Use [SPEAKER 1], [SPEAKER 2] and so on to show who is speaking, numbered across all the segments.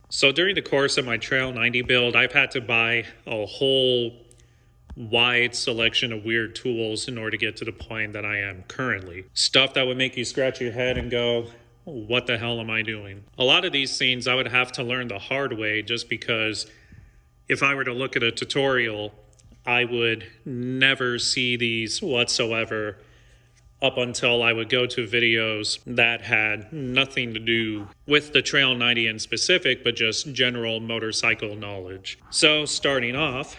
[SPEAKER 1] So during the course of my Trail 90 build, I've had to buy a whole wide selection of weird tools in order to get to the point that I am currently. Stuff that would make you scratch your head and go, what the hell am I doing? A lot of these things I would have to learn the hard way, just because if I were to look at a tutorial, I would never see these whatsoever up until I would go to videos that had nothing to do with the Trail 90 in specific, but just general motorcycle knowledge. So starting off,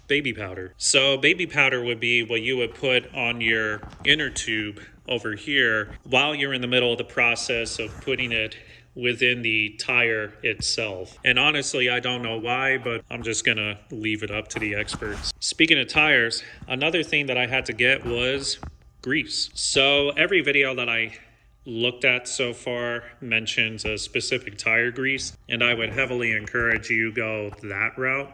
[SPEAKER 1] baby powder. So baby powder would be what you would put on your inner tube over here while you're in the middle of the process of putting it within the tire itself. And honestly, I don't know why, but I'm just gonna leave it up to the experts. Speaking of tires, another thing that I had to get was grease. So every video that I looked at so far mentions a specific tire grease, and I would heavily encourage you go that route.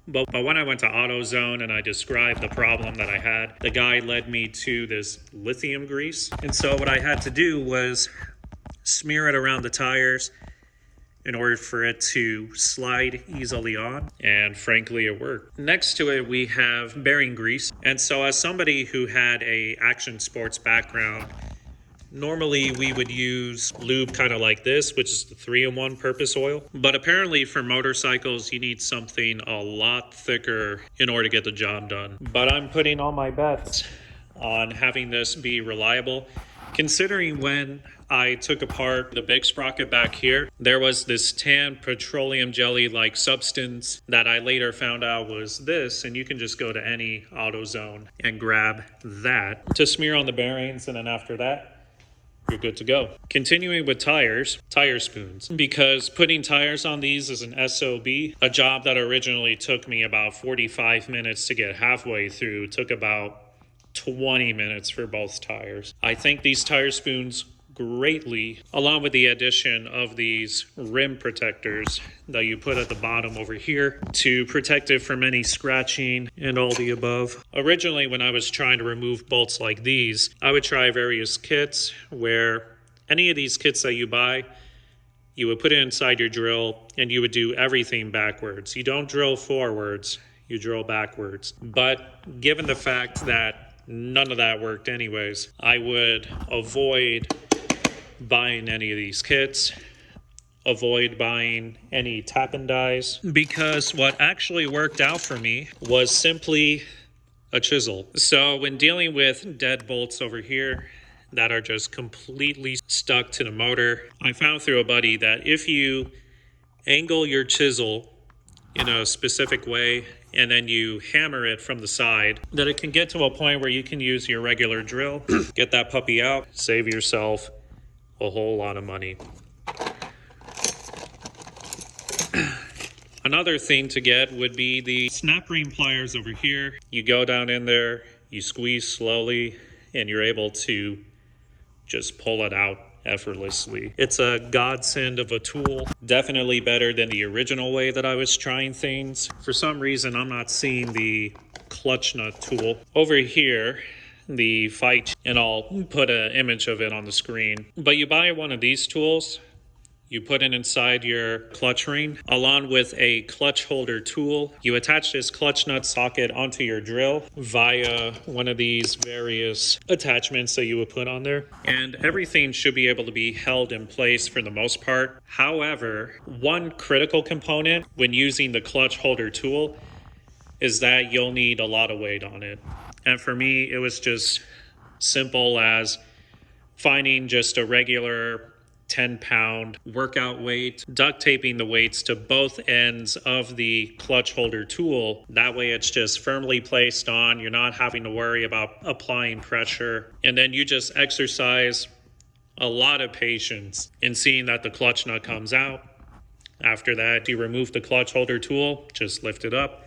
[SPEAKER 1] But when I went to AutoZone and I described the problem that I had, the guy led me to this lithium grease. And so what I had to do was smear it around the tires in order for it to slide easily on, and frankly it worked. Next to it we have bearing grease, and so as somebody who had a action sports background, normally we would use lube kind of like this, which is the 3-in-1 purpose oil, but apparently for motorcycles you need something a lot thicker in order to get the job done. But I'm putting all my bets on having this be reliable, considering when I took apart the big sprocket back here, there was this tan petroleum jelly-like substance that I later found out was this, and you can just go to any AutoZone and grab that to smear on the bearings, and then after that, you're good to go. Continuing with tires, tire spoons. Because putting tires on these is an SOB, a job that originally took me about 45 minutes to get halfway through, took about 20 minutes for both tires. I think these tire spoons greatly, along with the addition of these rim protectors that you put at the bottom over here to protect it from any scratching and all the above. Originally, when I was trying to remove bolts like these, I would try various kits where any of these kits that you buy, you would put it inside your drill and you would do everything backwards. You don't drill forwards, you drill backwards. But given the fact that none of that worked anyways, I would avoid buying any of these kits, avoid buying any tap and dies, because what actually worked out for me was simply a chisel. So when dealing with dead bolts over here that are just completely stuck to the motor, I found through a buddy that if you angle your chisel in a specific way and then you hammer it from the side, that it can get to a point where you can use your regular drill, get that puppy out, save yourself a whole lot of money. Another thing to get would be the snap ring pliers over here. You go down in there, you squeeze slowly, and you're able to just pull it out effortlessly. It's a godsend of a tool. Definitely better than the original way that I was trying things. For some reason, I'm not seeing the clutch nut tool. Over here, the fight, and I'll put an image of it on the screen. But you buy one of these tools, you put it inside your clutch ring along with a clutch holder tool. You attach this clutch nut socket onto your drill via one of these various attachments that you would put on there, and everything should be able to be held in place for the most part. However, one critical component when using the clutch holder tool is that you'll need a lot of weight on it. And for me, it was just simple as finding just a regular 10-pound workout weight, duct taping the weights to both ends of the clutch holder tool. That way it's just firmly placed on. You're not having to worry about applying pressure. And then you just exercise a lot of patience in seeing that the clutch nut comes out. After that, you remove the clutch holder tool, just lift it up,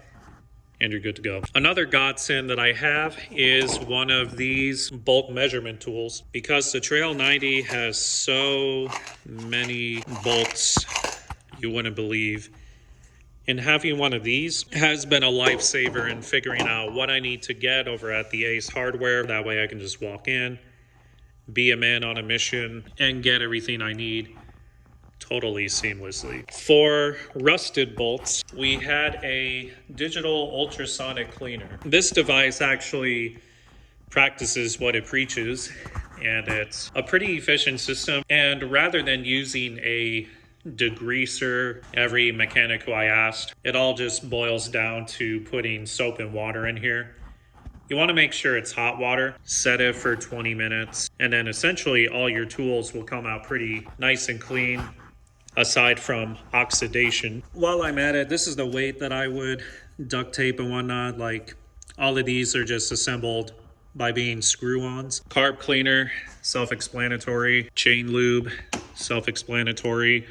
[SPEAKER 1] and you're good to go. Another godsend that I have is one of these bolt measurement tools. Because the Trail 90 has so many bolts, you wouldn't believe. And having one of these has been a lifesaver in figuring out what I need to get over at the Ace Hardware. That way I can just walk in, be a man on a mission, and get everything I need totally seamlessly. For rusted bolts, we had a digital ultrasonic cleaner. This device actually practices what it preaches, and it's a pretty efficient system. And rather than using a degreaser, every mechanic who I asked, it all just boils down to putting soap and water in here. You want to make sure it's hot water, set it for 20 minutes, and then essentially all your tools will come out pretty nice and clean, aside from oxidation. While I'm at it, this is the weight that I would duct tape and whatnot. Like, all of these are just assembled by being screw-ons. Carb cleaner, self-explanatory. Chain lube, self-explanatory.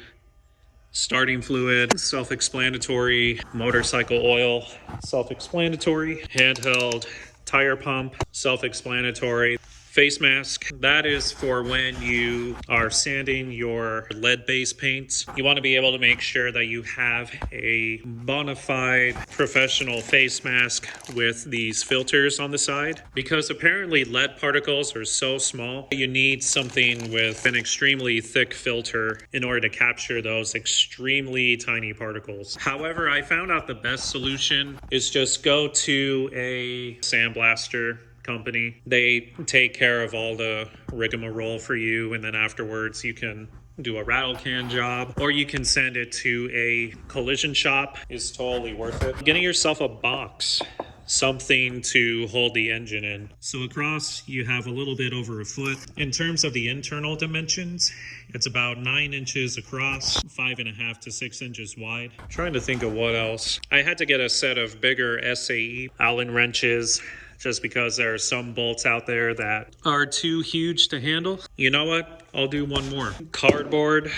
[SPEAKER 1] Starting fluid, self-explanatory. Motorcycle oil, self-explanatory. Handheld tire pump, self-explanatory. Face mask, that is for when you are sanding your lead-based paints. You want to be able to make sure that you have a bona fide professional face mask with these filters on the side, because apparently lead particles are so small. You need something with an extremely thick filter in order to capture those extremely tiny particles. However, I found out the best solution is just go to a sandblaster company. They take care of all the rigmarole for you, and then afterwards you can do a rattle can job, or you can send it to a collision shop. Is totally worth it. Getting yourself a box, something to hold the engine in. So across you have a little bit over a foot. In terms of the internal dimensions, it's about 9 inches across, 5.5 to 6 inches wide. I'm trying to think of what else. I had to get a set of bigger SAE Allen wrenches, just because there are some bolts out there that are too huge to handle. You know what? I'll do one more. Cardboard,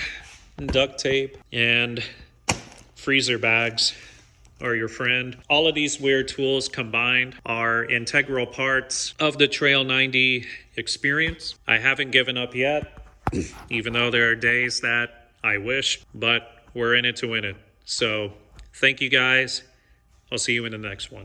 [SPEAKER 1] duct tape, and freezer bags are your friend. All of these weird tools combined are integral parts of the Trail 90 experience. I haven't given up yet, even though there are days that I wish, but we're in it to win it. So thank you guys. I'll see you in the next one.